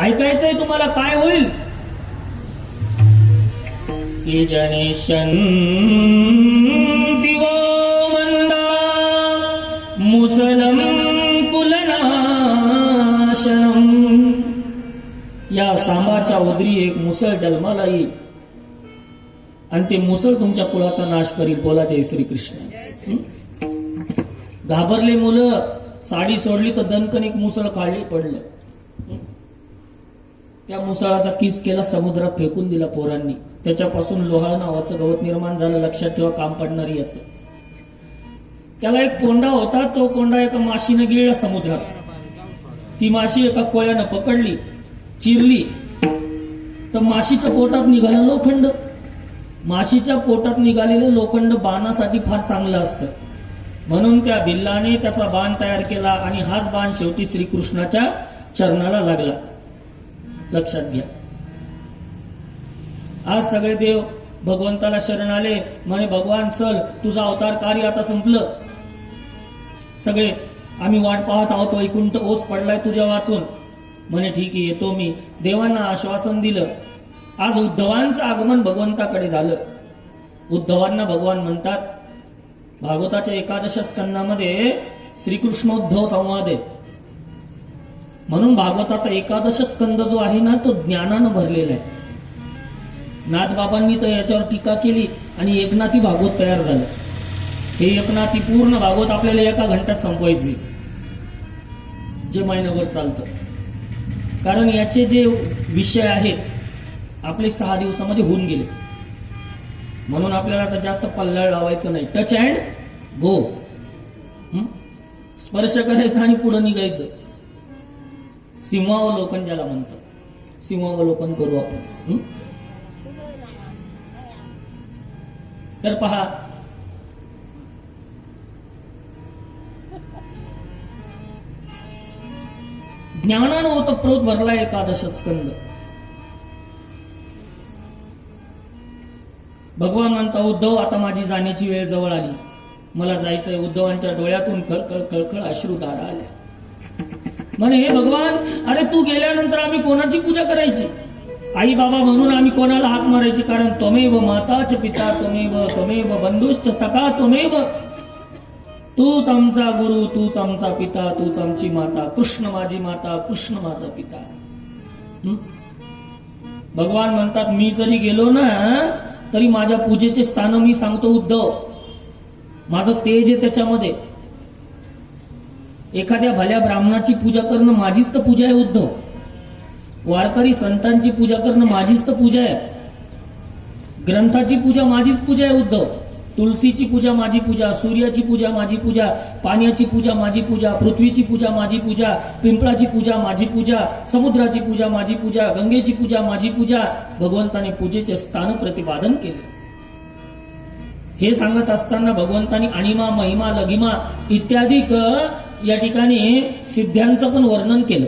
ऐकायचंय तुम्हाला काय होईल? की जनेशन दिवो मंदा मुसलम कुलनाशनम. या सांबाच्या उदरी एक मुसळ जन्माला येईल आणि ते मुसळ तुमच्या कुळाचा नाश करील. बोला जय श्रीकृष्ण. घाबरले मुलं, साडी सोडली तर दणकन एक मुसळ खाली पडलं. त्या मुसळाचा किस केला, समुद्रात फेकून दिला पोरांनी. त्याच्यापासून लोहाळ नावाचं गवत निर्माण झालं. लक्षात ठेवा, काम पडणार याच. त्याला एक कोंडा होता, तो कोंडा एका माशीने गिळला समुद्रात. ती माशी एका कोळ्यानं पकडली, चिरली, तर माशीच्या पोटात निघालं लोखंड. माशीच्या पोटात निघालेलं लोखंड बाणासाठी फार चांगलं असतं, म्हणून त्या भिल्लाने त्याचा बाण तयार केला आणि हाच बाण शेवटी श्रीकृष्णाच्या चरणाला लागला. लक्षात घ्या. आज सगळे देव भगवंताला शरण आले, म्हणे भगवान चल, तुझा अवतार कार्य आता संपलं. सगळे आम्ही वाट पाहत आहोत, वैकुंठ ओस पडलाय तुझ्या वाचून. म्हणे ठीक आहे, येतो मी. देवांना आश्वासन दिलं. आज उद्धवांचं आगमन भगवंताकडे झालं. उद्धवांना भगवान म्हणतात, भागवताच्या 11 स्कंदामध्ये श्रीकृष्णोद्धव संवाद आहे. म्हणून भागवताचा 11 स्कंद जो आहे ना, तो ज्ञानानं भरलेला आहे. नाथबाबांनी तर याच्यावर टीका केली आणि एकनाथी भागवत तयार झालं. हे एकनाथी पूर्ण भागवत आपल्याला एका घंट्यात संपवायचे, जे महिनाभर चालतं. कारण याचे जे विषय आहेत आपले 6 दिवसामध्ये होऊन गेले. म्हणून आपल्याला आता जास्त पल्लाळ लावायचं नाही. Touch and go. स्पर्श करायचं आणि पुढे निघायचं. सिंहावलोकन ज्याला म्हणतात, सिंहावलोकन करू आपण. तर पहा, ज्ञानानं ओतप्रोत भरला 11 स्कंद. भगवान म्हणता, उद्धव आता माझी जाण्याची वेळ जवळ आली, मला जायचंय. उद्धवांच्या डोळ्यातून कळकळ कळकळ अश्रुधारा आल्या. म्हणे हे भगवान, अरे तू गेल्यानंतर आम्ही कोणाची पूजा करायची? आई बाबा म्हणून आम्ही कोणाला हाक मारायची? कारण त्वमेव माताच पिता त्वमेव बंधुश्च सखा त्वमेव. तूच आमचा गुरु, तूच आमचा पिता, तूच आमची माता. कृष्ण माझी माता, कृष्ण माझा पिता. भगवान म्हणतात, मी जरी गेलो ना तरी माझ्या पूजेचे स्थान मी सांगतो उद्धव. माझं तेज आहे त्याच्यामध्ये. एखाद्या भल्या ब्राह्मणाची पूजा करणं माझीच तर पूजा आहे उद्धव. वारकरी संतांची पूजा करणं माझीच तर पूजा आहे. ग्रंथाची पूजा माझीच पूजा आहे उद्धव. तुलसीची पूजा माझी पूजा, सूर्याची पूजा माझी पूजा, पाण्याची पूजा माझी पूजा, पृथ्वीची पूजा माझी पूजा, पिंपळाची पूजा माझी पूजा, समुद्राची पूजा माझी पूजा, गंगेची पूजा माझी पूजा. भगवंताने पूजेचे स्थान प्रतिपादन केले. हे सांगत असताना भगवंतानी अणिमा, महिमा, लघिमा इत्यादी या ठिकाणी सिद्ध्यांचं पण वर्णन केलं.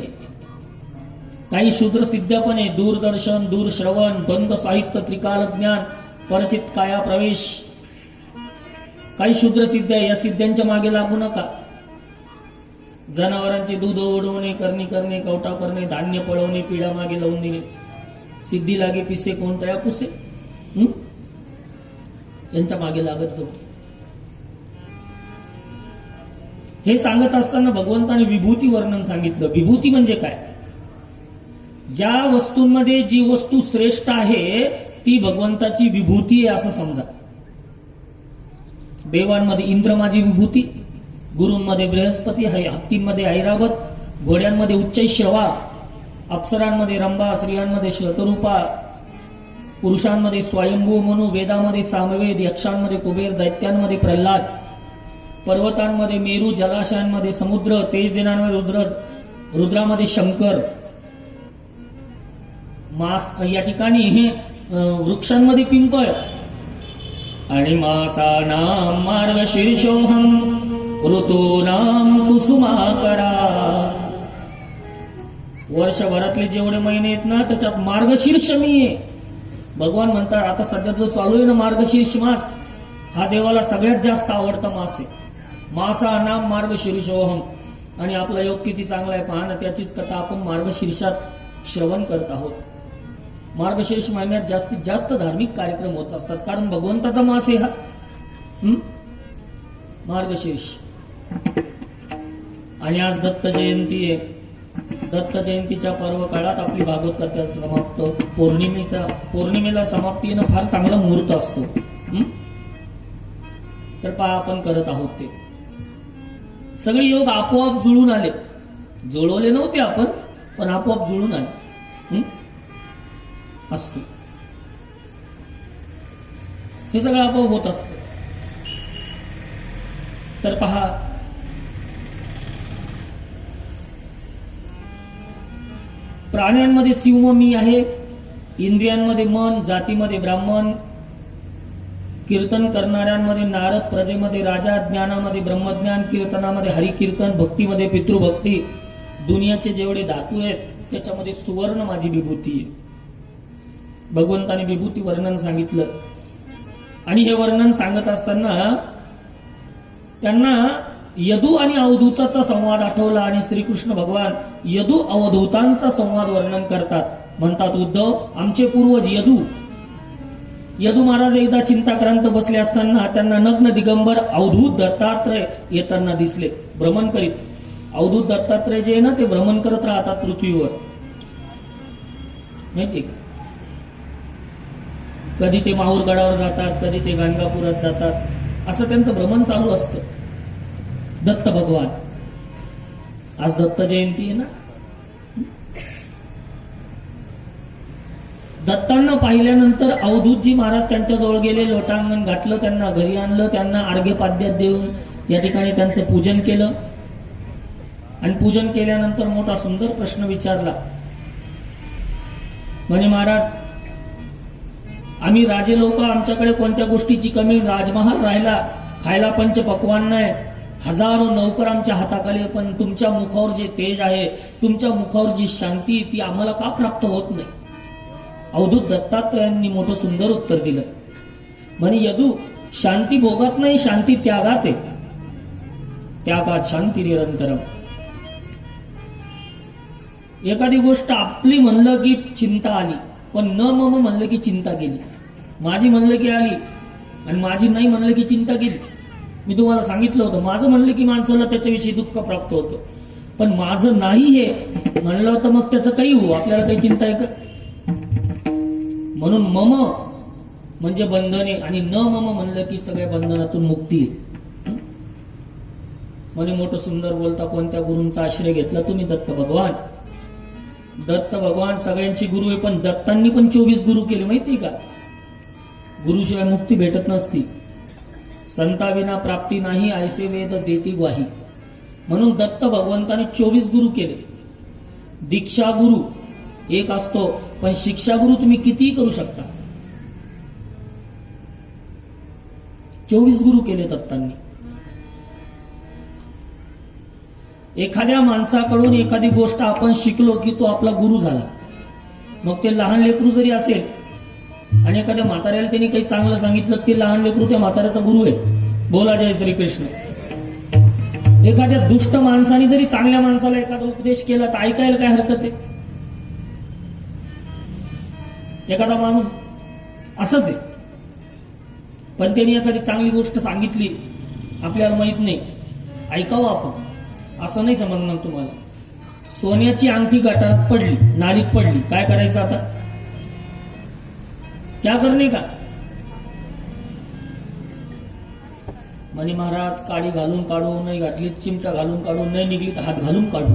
काही शूद्र सिद्ध्या पण आहे. दूरदर्शन, दूरश्रवण, द्वंद्व साहित्य, त्रिकाल ज्ञान, परचित काया प्रवेश. काही शूद्र सिद्ध्या, या सिद्ध्यांच्या मागे लागू नका. जनावरांचे दूध ओढवणे, करणी करणे, कवटा करणे, धान्य पळवणे, पिढा मागे लावून देणे. सिद्धी लागे पिसे कोणत्या पुसे, यांच्या मागे लागत जाऊ. हे सांगत असताना भगवंताने विभूती वर्णन सांगितलं. विभूती म्हणजे काय? ज्या वस्तूंमध्ये जी वस्तू श्रेष्ठ आहे ती भगवंताची विभूती आहे असं समजा. देवांमध्ये इंद्र माझी विभूती, गुरूंमध्ये बृहस्पती, हत्तींमध्ये ऐरावत, घोड्यांमध्ये उच्चैश्रवा, अप्सरांमध्ये रंभा, स्त्रियांमध्ये शतरूपा, पुरुषांमध्ये स्वयंभू मनू, वेदामध्ये सामवेद, यक्षांमध्ये कुबेर, दैत्यांमध्ये प्रल्हाद, पर्वतांमध्ये मेरू, जलाशयांमध्ये समुद्र, तेज देणाऱ्यांमध्ये रुद्रामध्ये शंकर, मास या ठिकाणी हे वृक्षांमध्ये पिंपळ, आणि मासानां मार्गशीर्षोऽहं ऋतूनां कुसुमाकरा. वर्षभरातले जेवढे महिने आहेत ना त्याच्यात मार्गशीर्ष मी आहे. भगवान म्हणतात आता सध्या जो चालू आहे ना मार्गशीर्ष मास, हा देवाला सगळ्यात जास्त आवडता मास आहे. मासानां मार्गशीर्षोऽहं. आणि आपला योग किती चांगला आहे पहा ना. त्याचीच कथा आपण मार्गशीर्षात श्रवण करत आहोत. मार्गशीर्ष महिन्यात जास्तीत जास्त धार्मिक कार्यक्रम होत असतात, कारण भगवंताचा मास आहे हा. मार्गशीर्ष. आणि आज दत्त जयंती आहे. दत्त जयंतीच्या पर्व काळात आपली भागवत कथा समाप्त. पौर्णिमेला समाप्ती येणं फार चांगला मुहूर्त असतो. तर पहा आपण करत आहोत ते सगळे योग आपोआप जुळून आले. जुळवले नव्हते आपण, पण आपोआप जुळून आले. असतो हे सगळं आपोआप होत असतं. तर पहा, प्राण्यांमध्ये सिंह मी आहे, इंद्रियांमध्ये मन, जातीमध्ये ब्राह्मण, कीर्तन करणाऱ्यांमध्ये नारद, प्रजेमध्ये राजा, ज्ञानामध्ये ब्रह्मज्ञान, कीर्तनामध्ये हरिकीर्तन, भक्तीमध्ये पितृभक्ती, दुनियाचे जेवढे धातू आहेत त्याच्यामध्ये सुवर्ण माझी विभूती आहे. भगवंताने विभूती वर्णन सांगितलं. आणि हे वर्णन सांगत असताना त्यांना यदू आणि अवधूताचा संवाद आठवला. आणि श्रीकृष्ण भगवान यदू अवधूतांचा संवाद वर्णन करतात. म्हणतात, उद्धव, आमचे पूर्वज यदू महाराज एकदा चिंताक्रांत बसले असताना त्यांना नग्न दिगंबर अवधूत दत्तात्रय येताना दिसले, भ्रमण करीत. अवधूत दत्तात्रय जे आहे ना, ते भ्रमण करत राहतात पृथ्वीवर, माहितीये का? कधी ते माहूरगडावर जातात, कधी ते गाणगापुरात जातात, असं त्यांचं भ्रमण चालू असतं. दत्त भगवान. आज दत्त जयंती आहे ना. दत्तांना पाहिल्यानंतर अवधूतजी महाराज त्यांच्याजवळ गेले, लोटांगण घातलं, त्यांना घरी आणलं, त्यांना अर्घ्यपाद्य देऊन या ठिकाणी त्यांचं पूजन केलं. आणि पूजन केल्यानंतर मोठा सुंदर प्रश्न विचारला. म्हणजे, महाराज, आम्ही राजे लोक, आमच्याकडे कोणत्या गोष्टीची कमी? राजमहाल राहिला, खायला पंचपक्वान्न नाही, हजारो नौकर आमच्या हाताखाली, पण तुमच्या मुखावर जे तेज आहे, तुमच्या मुखावर जी शांती, ती आम्हाला का प्राप्त होत नाही? अवधूत दत्तात्रयांनी मोठं सुंदर उत्तर दिलं. म्हणे, यदू, शांती भोगात नाही, शांती त्यागात आहे. त्यागात शांती निरंतरम. एखादी गोष्ट आपली म्हणलं की चिंता आली, पण न मम म्हणलं की चिंता गेली. माझी म्हणलं की आली, आणि माझी नाही म्हणलं की चिंता गेली. मी तुम्हाला सांगितलं होतं, माझं म्हणलं की माणसाला त्याच्याविषयी दुःख प्राप्त होतं, पण माझं नाही हे म्हणलं होतं, मग त्याचं काही हो, आपल्याला काही चिंता आहे का? म्हणून मम म्हणजे बंधने, आणि न मम म्हणलं की सगळ्या बंधनातून मुक्ती. म्हणे, मोठं सुंदर बोलता, कोणत्या गुरूंचा आश्रय घेतला तुम्ही? दत्त भगवान. दत्त भगवान सगळ्यांची गुरु आहे, पण दत्तांनी पण 24 गुरु केले, माहिती का? गुरुशिवाय मुक्ती भेटत नसती. संताविना प्राप्ती नाही, ऐसे वेद देती ग्वाही. म्हणून दत्त भगवंताने 24 गुरु केले. दीक्षा गुरु एक असतो, पण शिक्षा गुरु तुम्ही कितीही करू शकता. 24 गुरु केले दत्तांनी. एखाद्या माणसाकडून एखादी गोष्ट आपण शिकलो की तो आपला गुरु झाला. मग ते लहान लेकरू जरी असेल, आणि एखाद्या म्हाताऱ्याला त्यांनी काही चांगलं सांगितलं, ते लहान लेकरू त्या म्हाताऱ्याचा गुरु आहे. बोला जय श्रीकृष्ण. एखाद्या दुष्ट माणसाने जरी चांगल्या माणसाला एखादा उपदेश केला तर ऐकायला काय हरकत आहे? एखादा माणूस असंच आहे, पण त्यांनी एखादी चांगली गोष्ट सांगितली, आपल्याला माहित नाही, ऐकावं आपण, असं नाही समजणार तुम्हाला. सोन्याची अंगठी गटारात पडली, नालीत पडली, काय करायचं आता? क्या करणे का? म्हणे, महाराज, काडी घालून काढू, नाही घातली चिमटा घालून काढू, नाही निघली तर हात घालून काढू,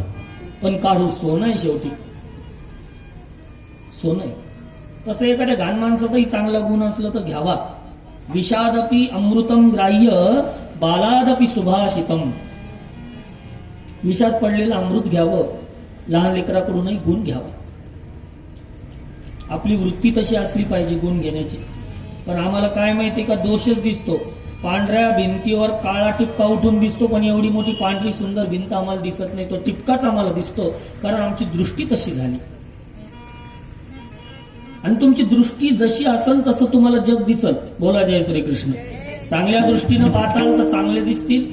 पण काढू. सोनं आहे शेवटी, सोनं आहे. तसं एखाद्या घाण माणसातही चांगला गुण असलं तर घ्यावा. विषादपि अमृतम ग्राह्य बालादपि सुभाषितम. विषात पडलेलं अमृत घ्यावं, लहान लेकराकडूनही गुण घ्यावा. आपली वृत्ती तशी असली पाहिजे गुण घेण्याची. पण आम्हाला काय माहिती का, दोषच दिसतो. पांढऱ्या भिंतीवर काळा टिपका उठून दिसतो, पण एवढी मोठी पांढरी सुंदर भिंत आम्हाला दिसत नाही. तो टिपकाच आम्हाला दिसतो, कारण आमची दृष्टी तशी झाली. आणि तुमची दृष्टी जशी असेल तसं तुम्हाला जग दिसल. बोला जय श्रीकृष्ण. चांगल्या दृष्टीनं पाहताल तर चांगले दिसतील,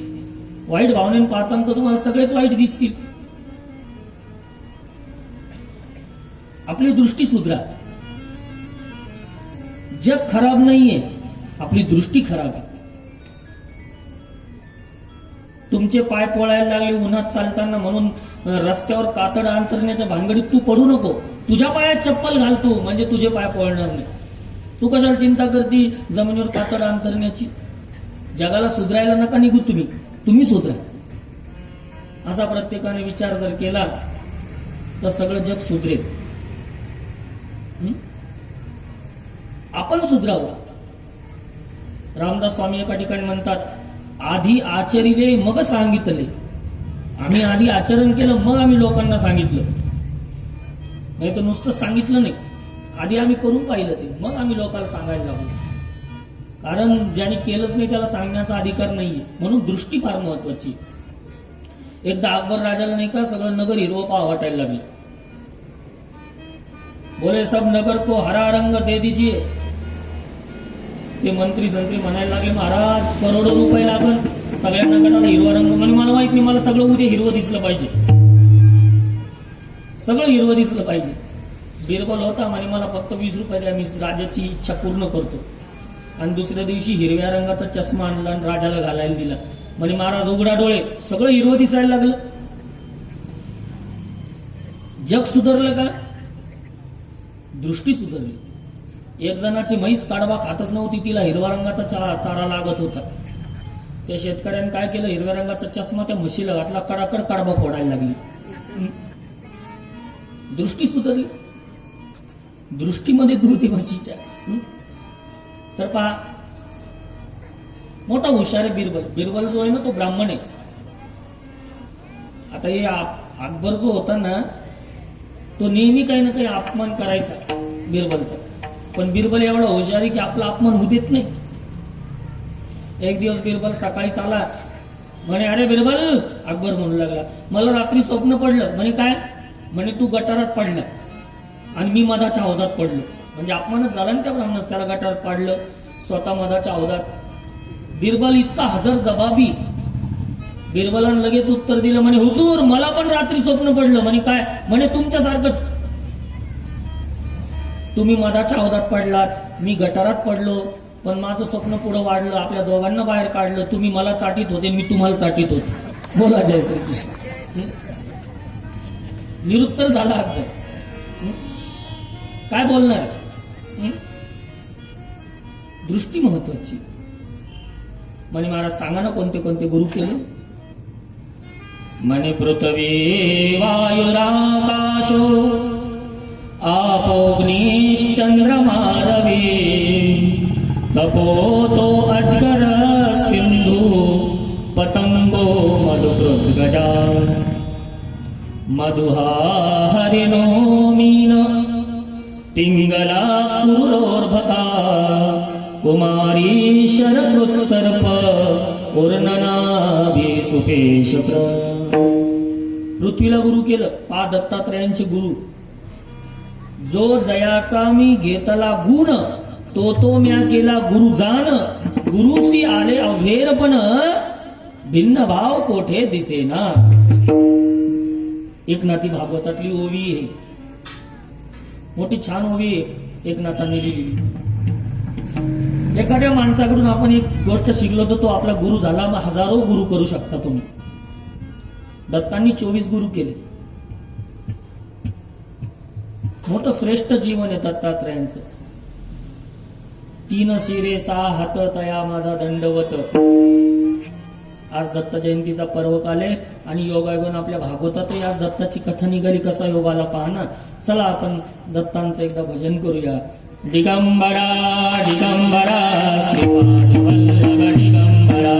वाईट भावनेने पाहताल तर तुम्हाला सगळेच वाईट दिसतील. आपली दृष्टी सुधरा. जग खराब नाहीये, आपली दृष्टी खराब आहे. तुमचे पाय पोळायला लागले उन्हात चालताना म्हणून रस्त्यावर कातड अंतरण्याच्या भानगडीत तू पडू नको. तुझ्या पायात चप्पल घालतो म्हणजे तुझे पाय पोळणार नाही. तू कशाला चिंता करती जमिनीवर कातड अंतरण्याची? जगाला सुधरायला नका निघू, तुम्ही सुधरा. असा प्रत्येकाने विचार जर केला तर सगळं जग सुधरेल. आपण सुधरावं. रामदास स्वामी एका ठिकाणी म्हणतात, आधी आचरिले मग सांगितले. आम्ही आधी आचरण केलं मग आम्ही लोकांना सांगितलं. नाही तर नुसतं सांगितलं नाही, आधी आम्ही करून पाहिलं ते, मग आम्ही लोकांना सांगायला लागलो. कारण ज्याने केलंच नाही त्याला सांगण्याचा अधिकार नाहीये. म्हणून दृष्टी फार महत्वाची. एकदा अकबर राजाला नाही का सगळं नगर हिरवं पाव वाटायला लागलं. बोले सब नगर को हरा रंग दे दीजिए. ते मंत्री संत्री म्हणायला लागले, महाराज करोडो रुपये लागल सगळ्या नगराला हिरवा रंग. म्हणे मला माहित नाही, मला सगळं उद्या हिरवं दिसलं पाहिजे, सगळं हिरवं दिसलं पाहिजे. बिरबल होता म्हणे मला फक्त 20 रुपये द्या, मी राजाची इच्छा पूर्ण करतो. आणि दुसऱ्या दिवशी हिरव्या रंगाचा चष्मा आणला आणि राजाला घालायला दिला. म्हणे महाराज उघडा डोळे, सगळं हिरवं दिसायला लागलं. जग सुधारलं का? दृष्टी सुधारली. एक जणाची म्हैस काढवा खातच नव्हती, तिला हिरवा रंगाचा चारा लागत होता. त्या शेतकऱ्याने काय केलं, हिरव्या रंगाचा चष्मा त्या म्हशीला घातला, कडाकड काढवा फोडायला लागली. दृष्टी सुधारली. दृष्टीमध्ये दूध आहे म्हशीच्या. तर पहा, मोठा हुशार आहे बिरबल. बिरबल जो आहे ना तो ब्राह्मण आहे. आता हे अकबर जो होता ना तो नेहमी काही ना काही अपमान करायचा बिरबलचा. पण बिरबल एवढा हुशार आहे की आपला अपमान होऊ देत नाही. एक दिवस बिरबल सकाळी चाला, म्हणे अरे बिरबल, अकबर म्हणू लागला, मला रात्री स्वप्न पडलं. म्हणे काय? म्हणे तू गटारात पडला आणि मी मधाच्या हौदात पडलो. म्हणजे अपमानच झाला ना त्या ब्राह्मणास. त्याला गटारात पाडलं, स्वतः मधाच्या हौदात. बिरबल इतका हजर जबाबी. बिरबलानं लगेच उत्तर दिलं, म्हणे हुजूर मला पण रात्री स्वप्न पडलं. म्हणे काय? म्हणे तुमच्यासारखंच. तुम्ही मधाच्या हौदात पडलात, मी गटारात पडलो, पण माझं स्वप्न पुढे वाढलं, आपल्या दोघांना बाहेर काढलं. तुम्ही मला चाटीत होते, मी तुम्हाला चाटीत होते. बोला जय श्रीकृष्ण. निरुत्तर झाला अकबर. काय बोलणार? दृष्टी महत्वाची. म्हणे महाराज सांगा ना कोणते कोणते गुरु केले? म्हणे पृथ्वी वायुराकाशो आपोग्निश्चंद्रमा रवी तपोतो अजगर सिंधू पतंगो मधुकृतगजा मधुहा हरिणो मीन पिंगला कुरुरोर्भका कुमारी शरकृत्सर्प उर्णनाभी सुपेशप्र. पृथ्वीला गुरु केलं. पा दत्तात्रयांचे गुरु. जो जयाचा मी घेतला गुण तो म्या केला गुरु जाण. गुरुसी आले अभेरपण भिन्न भाव कोठे दिसेना. एकनाथी भागवतातली ओवी आहे. मोठी छान ओवी आहे एकनाथांनी लिहिली. एखाद्या माणसाकडून आपण एक गोष्ट शिकलो तर तो आपला गुरु झाला. मग हजारो गुरु करू शकता तुम्ही. दत्तांनी 24 गुरु केले. मोठं श्रेष्ठ जीवन आहे दत्तात्रयांचं. 3 शिरे 6 हात तया माझा दंडवत. आज दत्त जयंतीचा पर्व काल आहे आणि योगायोगाने आपल्या भागवतातही आज दत्ताची कथा निघाली. कसा योगाला पाहना. चला आपण दत्तांचं एकदा भजन करूया. दिगंबरा दिगंबरा श्रीपाद वल्लभ दिगंबरा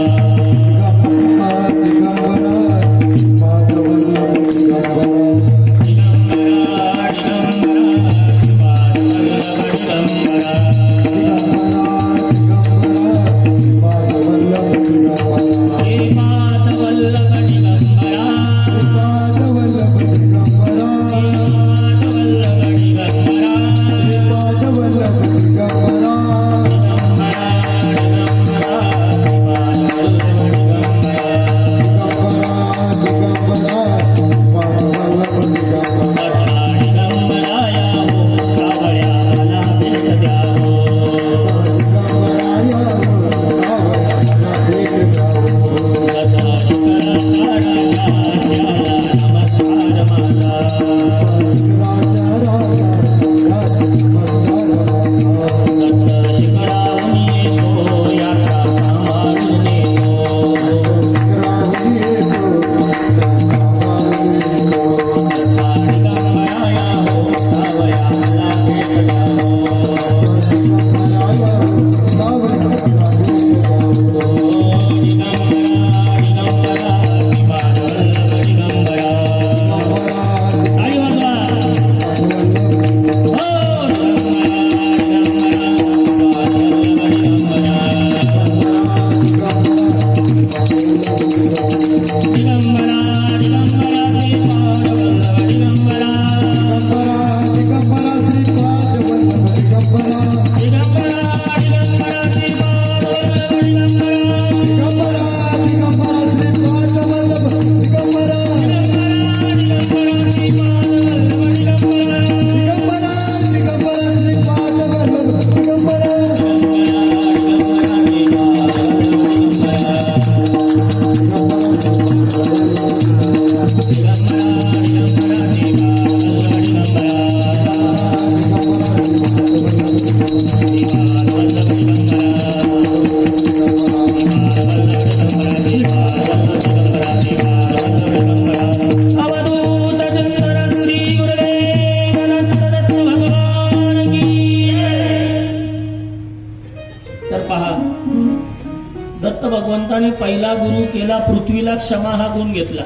भगवंताने पहिला गुरु केला पृथ्वीला क्षमा हा गुण घेतला.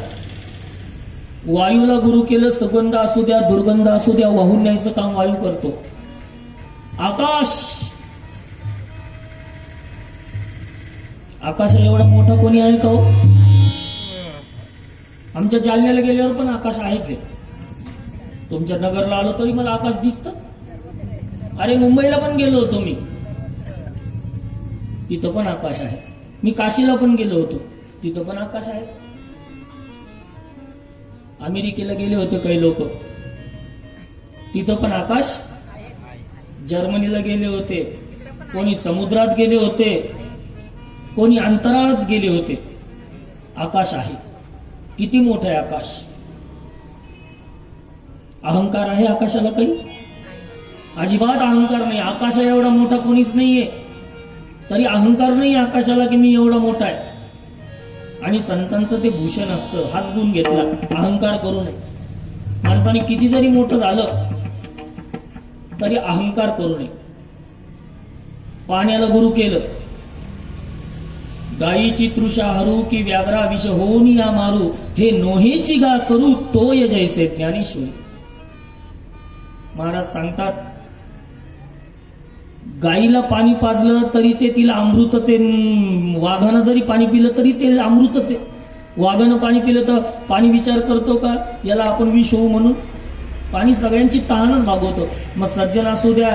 वायूला गुरु केलं सुगंध असू द्या दुर्गंध असू द्या वाहून न्यायचं काम वायू करतो. आकाश आकाश एवढा मोठा कोणी आहे का हो? आमच्या जालन्याला गेल्यावर पण आकाश आहेच आहे. तुमच्या नगरला आलो तरी मला आकाश दिसतच. अरे मुंबईला पण गेलो होतो मी, तिथं पण आकाश आहे. मी काशीला पण गेलो होतो, तिथं पण आकाश आहे. अमेरिकेला गेले होते काही लोक, तिथं पण आकाश. जर्मनीला गेले होते, कोणी समुद्रात गेले होते, कोणी अंतराळात गेले होते. आकाश आहे. किती मोठं आहे आकाश. अहंकार आहे आकाशाला काही? अजिबात अहंकार नाही. आकाशा एवढा मोठा कोणीच नाहीये, तरी अहंकार नाही आकाशाला की मी एवढा मोठा आहे. आणि संतांचं ते भूषण असतं, हाच गुण घेतला, अहंकार करू नये. माणसाने किती जरी मोठं झालं तरी अहंकार करू नये. पाण्याला गुरु केलं. गायीची तृषा हरू की व्याघ्रा विष होऊन या मारू, हे नोहेची गा करू तोय जैसे ज्ञानेश्वरी. महाराज सांगतात, गाईला पाणी पाजलं तरी ते तिला अमृतच आहे. वाघानं जरी पाणी पिलं तरी ते अमृतच आहे. वाघानं पाणी पिलं तर पाणी विचार करतो का याला आपण विष होऊ म्हणून? पाणी सगळ्यांची तहानच भागवतो. मग सज्जन असू द्या,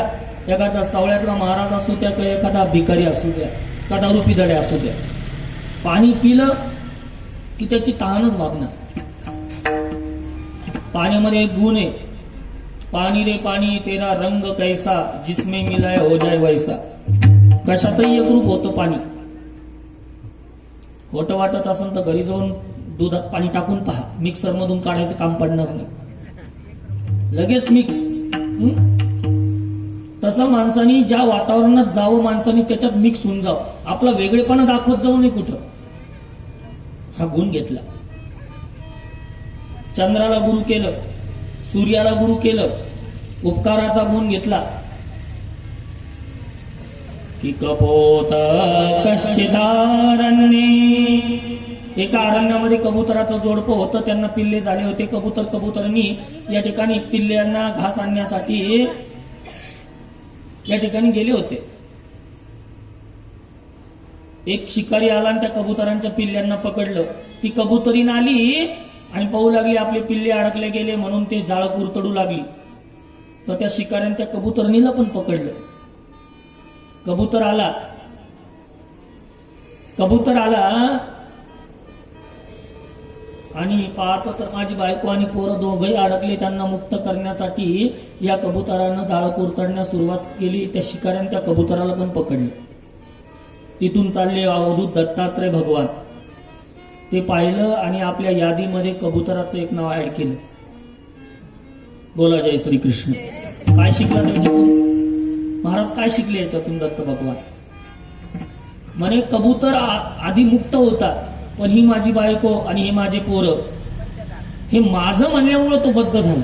एखादा सावळ्यातला महाराज असू द्या, किंवा एखादा भिकारी असू द्या, का दारू पिदडे असू द्या, पाणी पिलं की त्याची तहानच भागणार. पाण्यामध्ये एक गुण आहे, पाणी रे पाणी तेरा रंग कैसा, जिसमें मिलाय हो जाय वैसा. कशातही एक रूप होतं पाणी. खोटं वाटत असेल तर घरी जाऊन दुधात पाणी टाकून पहा, मिक्सर मधून काढायचं काम पडणार नाही, लगेच मिक्स. तसं माणसाने ज्या वातावरणात जावं, माणसाने त्याच्यात मिक्स होऊन जावं. आपला वेगळेपणा दाखवत जाऊ नये कुठं. हा गुण घेतला. चंद्राला गुरु केलं, सूर्याला गुरु केलं, उपकाराचा गुण घेतला. की कपोत कश्चिदारण्ये, एका अरण्यामध्ये कबुतराचं जोडपं होतं, त्यांना पिल्ले झाले होते. कबुतरनी या ठिकाणी पिल्ल्यांना घास आणण्यासाठी या ठिकाणी गेले होते. एक शिकारी आला आणि त्या कबुतरांच्या पिल्ल्यांना पकडलं. ती कबुतरीन आली आणि पाहू लागली आपले पिल्ले अडकले गेले, म्हणून ते जाळं कुरतडू लागली. तर त्या शिकाऱ्याने त्या कबुतरणीला पण पकडलं. कबूतर आला आणि पाहतो तर माझी बायको आणि पोरं दोघंही अडकले. त्यांना मुक्त करण्यासाठी या कबुतरानं जाळं कुरतडण्यास सुरुवात केली. त्या शिकाऱ्याने त्या कबुतराला पण पकडले. तिथून चालले अवधूत दत्तात्रय भगवान. ते पाहिलं आणि आपल्या यादीमध्ये कबुतराचं एक नाव ऍड केलं. बोला जय श्री कृष्ण. काय शिकला त्याच्यातून महाराज? काय शिकले याच्यातून दत्त भगवान? म्हणे कबूतर आधी मुक्त होता, पण ही माझी बायको आणि हे माझे पोरं, हे माझं म्हणल्यामुळं तो बद्ध झाला.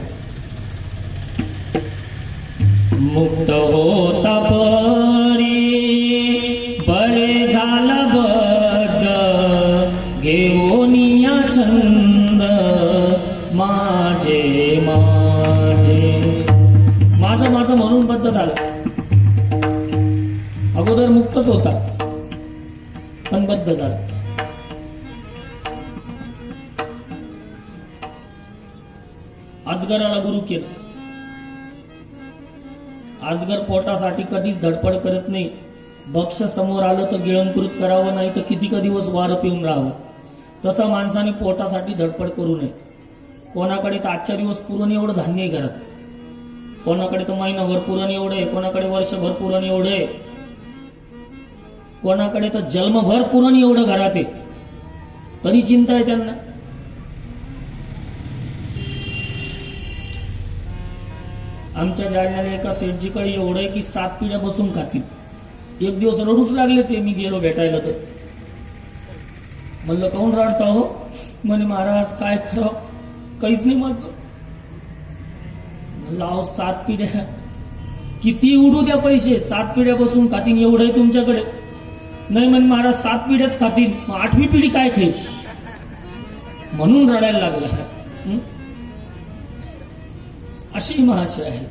मुक्त होता परी बळे झाला बद्ध, घेऊन या छंद माझे माझं म्हणून बद्ध झाला. अगोदर मुक्तच होता पण बद्ध झाला. अजगराला गुरु केलं. अजगर पोटासाठी कधीच धडपड करत नाही. भक्ष समोर आलं तर गिळंकृत करावं, नाही तर किती दिवस वारं पिऊन राहावं. तसं माणसाने पोटासाठी धडपड करू नये. कोणाकडे तर आजच्या दिवस पुरण एवढं धान्य आहे घरात, कोणाकडे तर महिनाभर पुरण एवढं आहे, कोणाकडे वर्षभर पुरण एवढं आहे, कोणाकडे तर जन्मभर पुरण एवढं घरात आहे, तरी चिंता आहे त्यांना. आमच्या जालन्याला एका सेठजीकडे एवढं आहे की 7 पिढ्या बसून खातील. एक दिवस रडूच लागले ते, मी गेलो भेटायला तर म्हणलं काऊन रडता हो? म्हणे महाराज काय करावं, काहीच नाही माझं. लाव 7 पिढ्या किती उडू द्या पैसे, 7 पिढ्या बसून खातील एवढं आहे तुमच्याकडे. नाही म्हणे महाराज 7 पिढ्याच खातील, मग 8वी पिढी काय खाईल? म्हणून रडायला लागला. हं? अशी महाशय आहे.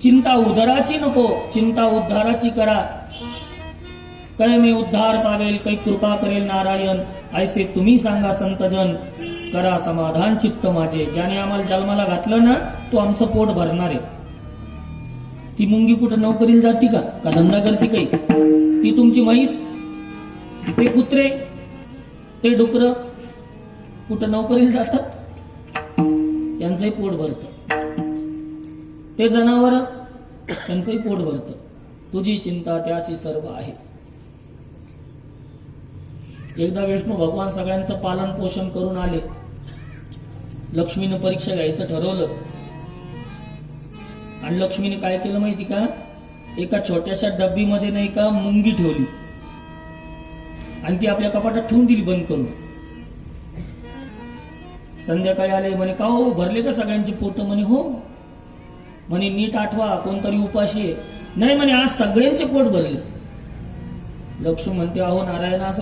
चिंता उदराची नको, चिंता उद्धाराची करा. कै मी उद्धार पावेल, काही कृपा करेल नारायण, ऐसे तुम्ही सांगा संतजन. करा समाधान चित्त माझे. ज्याने आम्हाला जन्माला घातलं ना, तो आमचं पोट भरणार आहे. ती मुंगी कुठं नोकरीला जाती का धंदा करते काही? ती तुमची म्हैस, ते कुत्रे, ते डुकर कुठं नोकरीला जातात? त्यांचंही पोट भरतं. ते जनावर, त्यांचंही पोट भरतं. तुझी चिंता त्यासी सर्व आहे. एकदा विष्णू भगवान सगळ्यांचं पालन पोषण करून आले. लक्ष्मीनं परीक्षा घ्यायचं ठरवलं. आणि लक्ष्मीने काय केलं माहिती का? एका छोट्याशा डब्बीमध्ये नाही का मुंगी ठेवली आणि ती आपल्या कपाटात ठेवून दिली बंद करून. संध्याकाळी आले. म्हणे का हो, भरले का सगळ्यांचे पोट? म्हणे हो. म्हणे नीट आठवा, कोणतरी उपाशी आहे. नाही म्हणे आज सगळ्यांचे पोट भरले. लक्ष्मी म्हणते अहो नारायण, असं